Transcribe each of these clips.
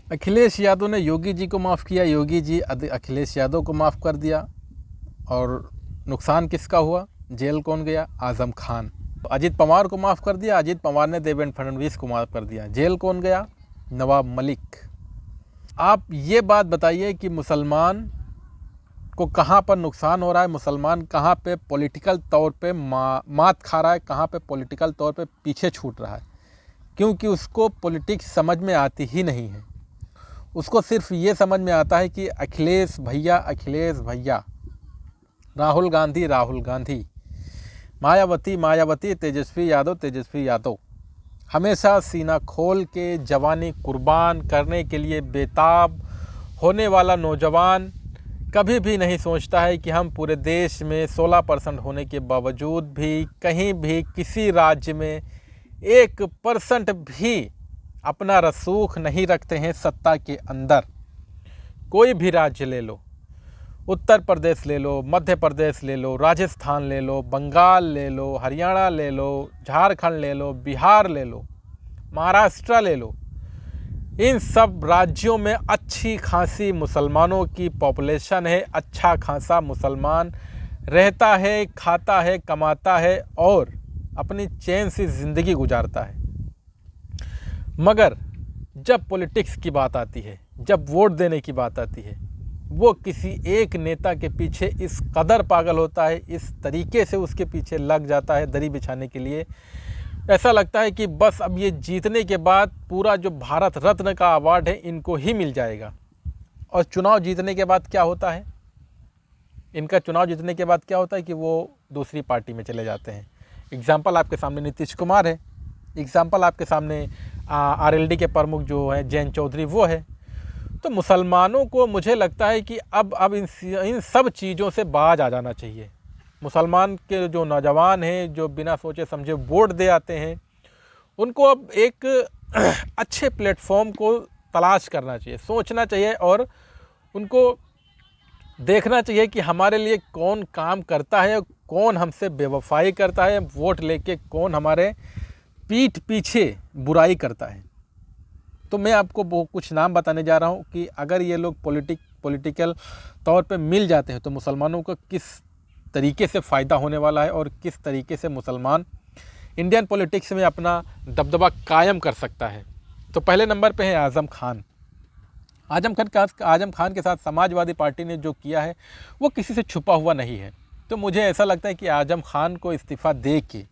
अखिलेश यादव ने योगी जी को माफ़ किया, योगी जी अखिलेश यादव को माफ़ कर दिया। और नुकसान किसका हुआ? जेल कौन गया? आज़म खान। अजीत पवार को माफ़ कर दिया, अजीत पवार ने देवेंद्र फडणवीस को माफ़ कर दिया। जेल कौन गया? नवाब मलिक। आप ये बात बताइए कि मुसलमान को कहाँ पर नुकसान हो रहा है, मुसलमान कहाँ पे पॉलिटिकल तौर पे मात खा रहा है, कहाँ पे पॉलिटिकल तौर पे पीछे छूट रहा है। क्योंकि उसको पॉलिटिक्स समझ में आती ही नहीं है। उसको सिर्फ ये समझ में आता है कि अखिलेश भैया, राहुल गांधी, मायावती, तेजस्वी यादव हमेशा सीना खोल के जवानी कुर्बान करने के लिए बेताब होने वाला नौजवान कभी भी नहीं सोचता है कि हम पूरे देश में 16% होने के बावजूद भी कहीं भी किसी राज्य में 1% भी अपना रसूख नहीं रखते हैं सत्ता के अंदर। कोई भी राज्य ले लो, उत्तर प्रदेश ले लो, मध्य प्रदेश ले लो, राजस्थान ले लो, बंगाल ले लो, हरियाणा ले लो, झारखंड ले लो, बिहार ले लो, महाराष्ट्र ले लो। इन सब राज्यों में अच्छी खासी मुसलमानों की पॉपुलेशन है, अच्छा खासा मुसलमान रहता है, खाता है, कमाता है और अपनी चैन से ज़िंदगी गुजारता है। मगर जब पॉलिटिक्स की बात आती है, जब वोट देने की बात आती है, वो किसी एक नेता के पीछे इस कदर पागल होता है, इस तरीके से उसके पीछे लग जाता है दरी बिछाने के लिए। ऐसा लगता है कि बस अब ये जीतने के बाद पूरा जो भारत रत्न का अवार्ड है इनको ही मिल जाएगा। और चुनाव जीतने के बाद क्या होता है? इनका चुनाव जीतने के बाद क्या होता है कि वो दूसरी पार्टी में चले जाते हैं। एग्जाम्पल आपके सामने नीतीश कुमार है, एग्जाम्पल आपके सामने आरएलडी के प्रमुख जो हैं जयंत चौधरी वो है। तो मुसलमानों को मुझे लगता है कि अब इन सब चीज़ों से बाज आ जाना चाहिए। मुसलमान के जो नौजवान हैं जो बिना सोचे समझे वोट दे आते हैं, उनको अब एक अच्छे प्लेटफॉर्म को तलाश करना चाहिए, सोचना चाहिए और उनको देखना चाहिए कि हमारे लिए कौन काम करता है, कौन हमसे बेवफाई करता है, वोट लेके कौन हमारे पीठ पीछे बुराई करता है। तो मैं आपको वो कुछ नाम बताने जा रहा हूँ कि अगर ये लोग पॉलिटिकल तौर पे मिल जाते हैं तो मुसलमानों को किस तरीके से फ़ायदा होने वाला है और किस तरीके से मुसलमान इंडियन पॉलिटिक्स में अपना दबदबा कायम कर सकता है। तो पहले नंबर पे है आज़म खान। आज़म खान के साथ समाजवादी पार्टी ने जो किया है वो किसी से छुपा हुआ नहीं है। तो मुझे ऐसा लगता है कि आज़म खान को इस्तीफ़ा दे के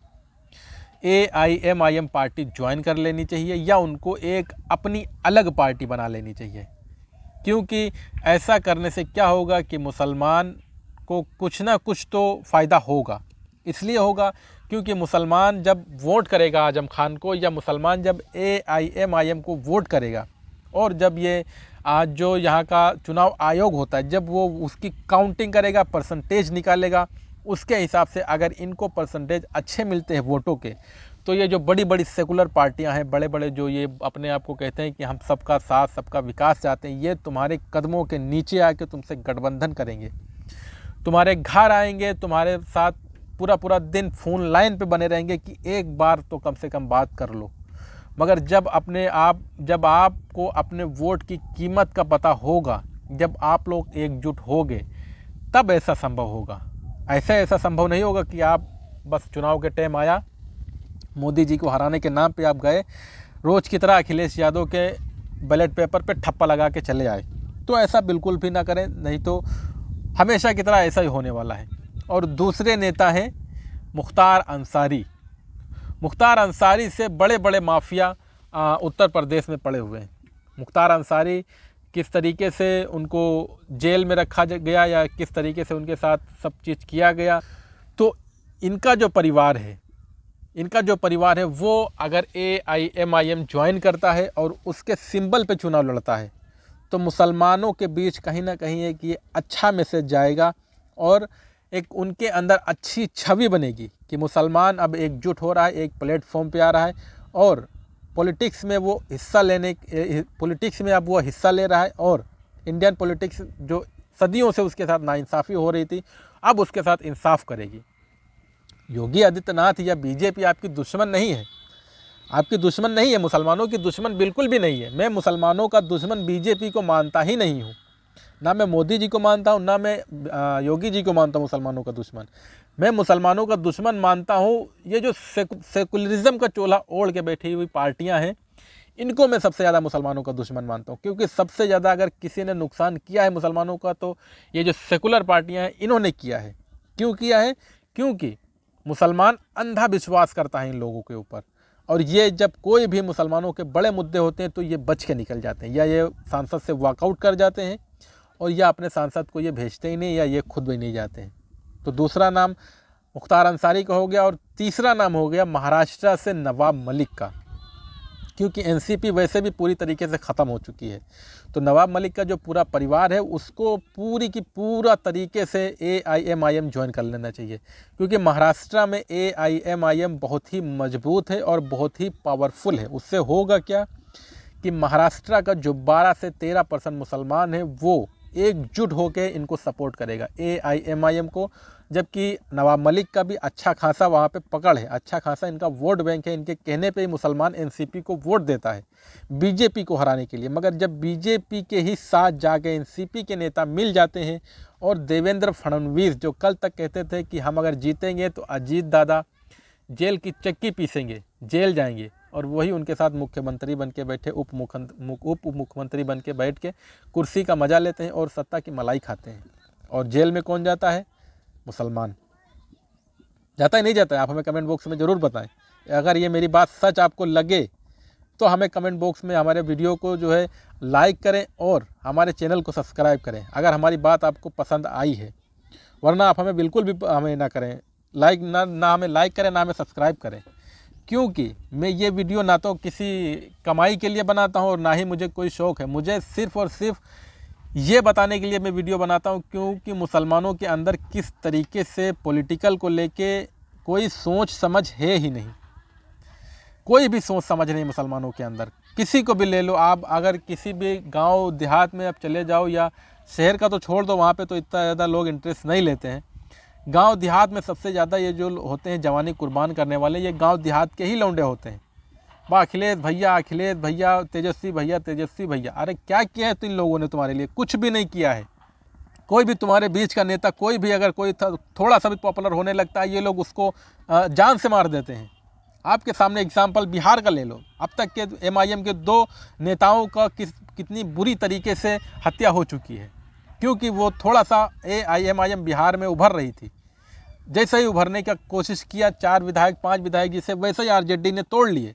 AIMIM पार्टी ज्वाइन कर लेनी चाहिए या उनको एक अपनी अलग पार्टी बना लेनी चाहिए। क्योंकि ऐसा करने से क्या होगा कि मुसलमान को कुछ ना कुछ तो फ़ायदा होगा। इसलिए होगा क्योंकि मुसलमान जब वोट करेगा आज़म खान को, या मुसलमान जब AIMIM को वोट करेगा, और जब ये आज जो यहाँ का चुनाव आयोग होता है जब वो उसकी काउंटिंग करेगा, परसेंटेज निकालेगा, उसके हिसाब से अगर इनको परसेंटेज अच्छे मिलते हैं वोटों के, तो ये जो बड़ी बड़ी सेकुलर पार्टियां हैं, बड़े बड़े जो ये अपने आप को कहते हैं कि हम सबका साथ सबका विकास चाहते हैं, ये तुम्हारे कदमों के नीचे आके तुमसे गठबंधन करेंगे, तुम्हारे घर आएंगे, तुम्हारे साथ पूरा पूरा दिन फ़ोन लाइन पे बने रहेंगे कि एक बार तो कम से कम बात कर लो। मगर जब आपको अपने वोट की कीमत का पता होगा, जब आप लोग एकजुट होंगे, तब ऐसा संभव होगा। ऐसा संभव नहीं होगा कि आप बस चुनाव के टाइम आया, मोदी जी को हराने के नाम पे आप गए, रोज़ की तरह अखिलेश यादव के बैलेट पेपर पे ठप्पा लगा के चले आए। तो ऐसा बिल्कुल भी ना करें, नहीं तो हमेशा की तरह ऐसा ही होने वाला है। और दूसरे नेता हैं मुख्तार अंसारी। मुख्तार अंसारी से बड़े बड़े माफिया उत्तर प्रदेश में पड़े हुए हैं। मुख्तार अंसारी किस तरीके से उनको जेल में रखा गया या किस तरीके से उनके साथ सब चीज़ किया गया, तो इनका जो परिवार है वो अगर AIMIM ज्वाइन करता है और उसके सिंबल पे चुनाव लड़ता है तो मुसलमानों के बीच कहीं ना कहीं एक ये अच्छा मैसेज जाएगा और एक उनके अंदर अच्छी छवि बनेगी कि मुसलमान अब एकजुट हो रहा है, एक प्लेटफॉर्म पे आ रहा है और पॉलिटिक्स में अब वो हिस्सा ले रहा है। और इंडियन पॉलिटिक्स जो सदियों से उसके साथ नाइंसाफ़ी हो रही थी, अब उसके साथ इंसाफ करेगी। योगी आदित्यनाथ या बीजेपी आपकी दुश्मन नहीं है। आपकी दुश्मन नहीं है, मुसलमानों की दुश्मन बिल्कुल भी नहीं है। मैं मुसलमानों का दुश्मन बीजेपी को मानता ही नहीं हूँ, ना मैं मोदी जी को मानता हूँ, ना मैं योगी जी को मानता हूँ मुसलमानों का दुश्मन। मैं मुसलमानों का दुश्मन मानता हूँ ये जो सेकुलरिज्म का चोला ओढ़ के बैठी हुई पार्टियाँ हैं, इनको मैं सबसे ज़्यादा मुसलमानों का दुश्मन मानता हूँ। क्योंकि सबसे ज़्यादा अगर किसी ने नुकसान किया है मुसलमानों का तो ये जो सेकुलर पार्टियाँ हैं इन्होंने किया है। क्यों किया है? क्योंकि मुसलमान अंधा विश्वास करता है इन लोगों के ऊपर, और ये जब कोई भी मुसलमानों के बड़े मुद्दे होते हैं तो ये बच के निकल जाते हैं, या ये सांसद से वॉकआउट कर जाते हैं, और या अपने सांसद को ये भेजते ही नहीं, या ये खुद भी नहीं जाते हैं। तो दूसरा नाम मुख्तार अंसारी का हो गया, और तीसरा नाम हो गया महाराष्ट्र से नवाब मलिक का। क्योंकि एनसीपी वैसे भी पूरी तरीके से ख़त्म हो चुकी है, तो नवाब मलिक का जो पूरा परिवार है उसको पूरी की पूरा तरीके से AIMIM ज्वाइन कर लेना चाहिए। क्योंकि महाराष्ट्र में AIMIM बहुत ही मजबूत है और बहुत ही पावरफुल है। उससे होगा क्या कि महाराष्ट्र का जो 12 से 13% मुसलमान है वो एकजुट होकर इनको सपोर्ट करेगा AIMIM को, जबकि नवाब मलिक का भी अच्छा खासा वहाँ पे पकड़ है, अच्छा खासा इनका वोट बैंक है। इनके कहने पे ही मुसलमान एनसीपी को वोट देता है बीजेपी को हराने के लिए। मगर जब बीजेपी के ही साथ जाके एनसीपी के नेता मिल जाते हैं, और देवेंद्र फडणवीस जो कल तक कहते थे कि हम अगर जीतेंगे तो अजीत दादा जेल की चक्की पीसेंगे, जेल जाएंगे, और वही उनके साथ मुख्यमंत्री बन के बैठे, उप मुख्यमंत्री बन के बैठ के कुर्सी का मज़ा लेते हैं और सत्ता की मलाई खाते हैं। और जेल में कौन जाता है? मुसलमान जाता है, नहीं जाता है? आप हमें कमेंट बॉक्स में ज़रूर बताएं। अगर ये मेरी बात सच आपको लगे तो हमें कमेंट बॉक्स में हमारे वीडियो को जो है लाइक करें और हमारे चैनल को सब्सक्राइब करें अगर हमारी बात आपको पसंद आई है। वरना आप हमें बिल्कुल भी हमें ना करें लाइक, ना हमें लाइक करें, ना हमें सब्सक्राइब करें। क्योंकि मैं ये वीडियो ना तो किसी कमाई के लिए बनाता हूँ और ना ही मुझे कोई शौक़ है। मुझे सिर्फ़ और सिर्फ ये बताने के लिए मैं वीडियो बनाता हूँ क्योंकि मुसलमानों के अंदर किस तरीके से पॉलिटिकल को लेके कोई सोच समझ है ही नहीं। कोई भी सोच समझ नहीं मुसलमानों के अंदर। किसी को भी ले लो आप, अगर किसी भी गांव देहात में आप चले जाओ, या शहर का तो छोड़ दो, वहाँ पे तो इतना ज़्यादा लोग इंटरेस्ट नहीं लेते हैं। गांव देहात में सबसे ज़्यादा ये जो होते हैं जवानी कुर्बान करने वाले, ये गांव देहात के ही लौंडे होते हैं। अखिलेश भैया, तेजस्वी भैया। अरे क्या किया है तो इन लोगों ने तुम्हारे लिए? कुछ भी नहीं किया है। कोई भी तुम्हारे बीच का नेता, कोई भी अगर कोई थोड़ा सा भी पॉपुलर होने लगता है, ये लोग उसको जान से मार देते हैं। आपके सामने एग्जाम्पल बिहार का ले लो। अब तक के MIM के 2 नेताओं का कितनी बुरी तरीके से हत्या हो चुकी है, क्योंकि वो थोड़ा सा AIMIM बिहार में उभर रही थी। जैसे ही उभरने का कोशिश किया, 4 विधायक 5 विधायक जिसे वैसे ही RJD ने तोड़ लिए।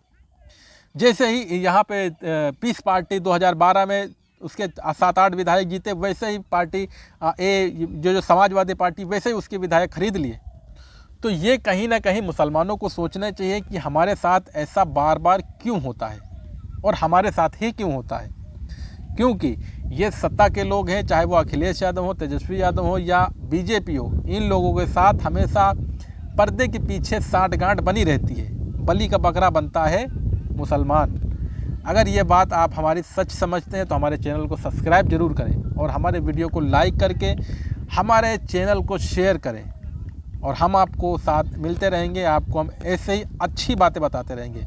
जैसे ही यहाँ पे पीस पार्टी 2012 में उसके 7-8 विधायक जीते, वैसे ही पार्टी जो समाजवादी पार्टी, वैसे ही उसके विधायक खरीद लिए। तो ये कहीं ना कहीं मुसलमानों को सोचना चाहिए कि हमारे साथ ऐसा बार बार क्यों होता है, और हमारे साथ ही क्यों होता है। क्योंकि ये सत्ता के लोग हैं, चाहे वो अखिलेश यादव हो, तेजस्वी यादव हो या बीजेपी हो, इन लोगों के साथ हमेशा पर्दे के पीछे साठगांठ बनी रहती है। बलि का बकरा बनता है मुसलमान। अगर ये बात आप हमारी सच समझते हैं तो हमारे चैनल को सब्सक्राइब जरूर करें, और हमारे वीडियो को लाइक करके हमारे चैनल को शेयर करें, और हम आपको साथ मिलते रहेंगे। आपको हम ऐसे ही अच्छी बातें बताते रहेंगे।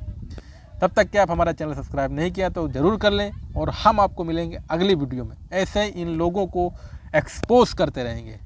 तब तक कि आप हमारा चैनल सब्सक्राइब नहीं किया तो ज़रूर कर लें, और हम आपको मिलेंगे अगली वीडियो में। ऐसे इन लोगों को एक्सपोज करते रहेंगे।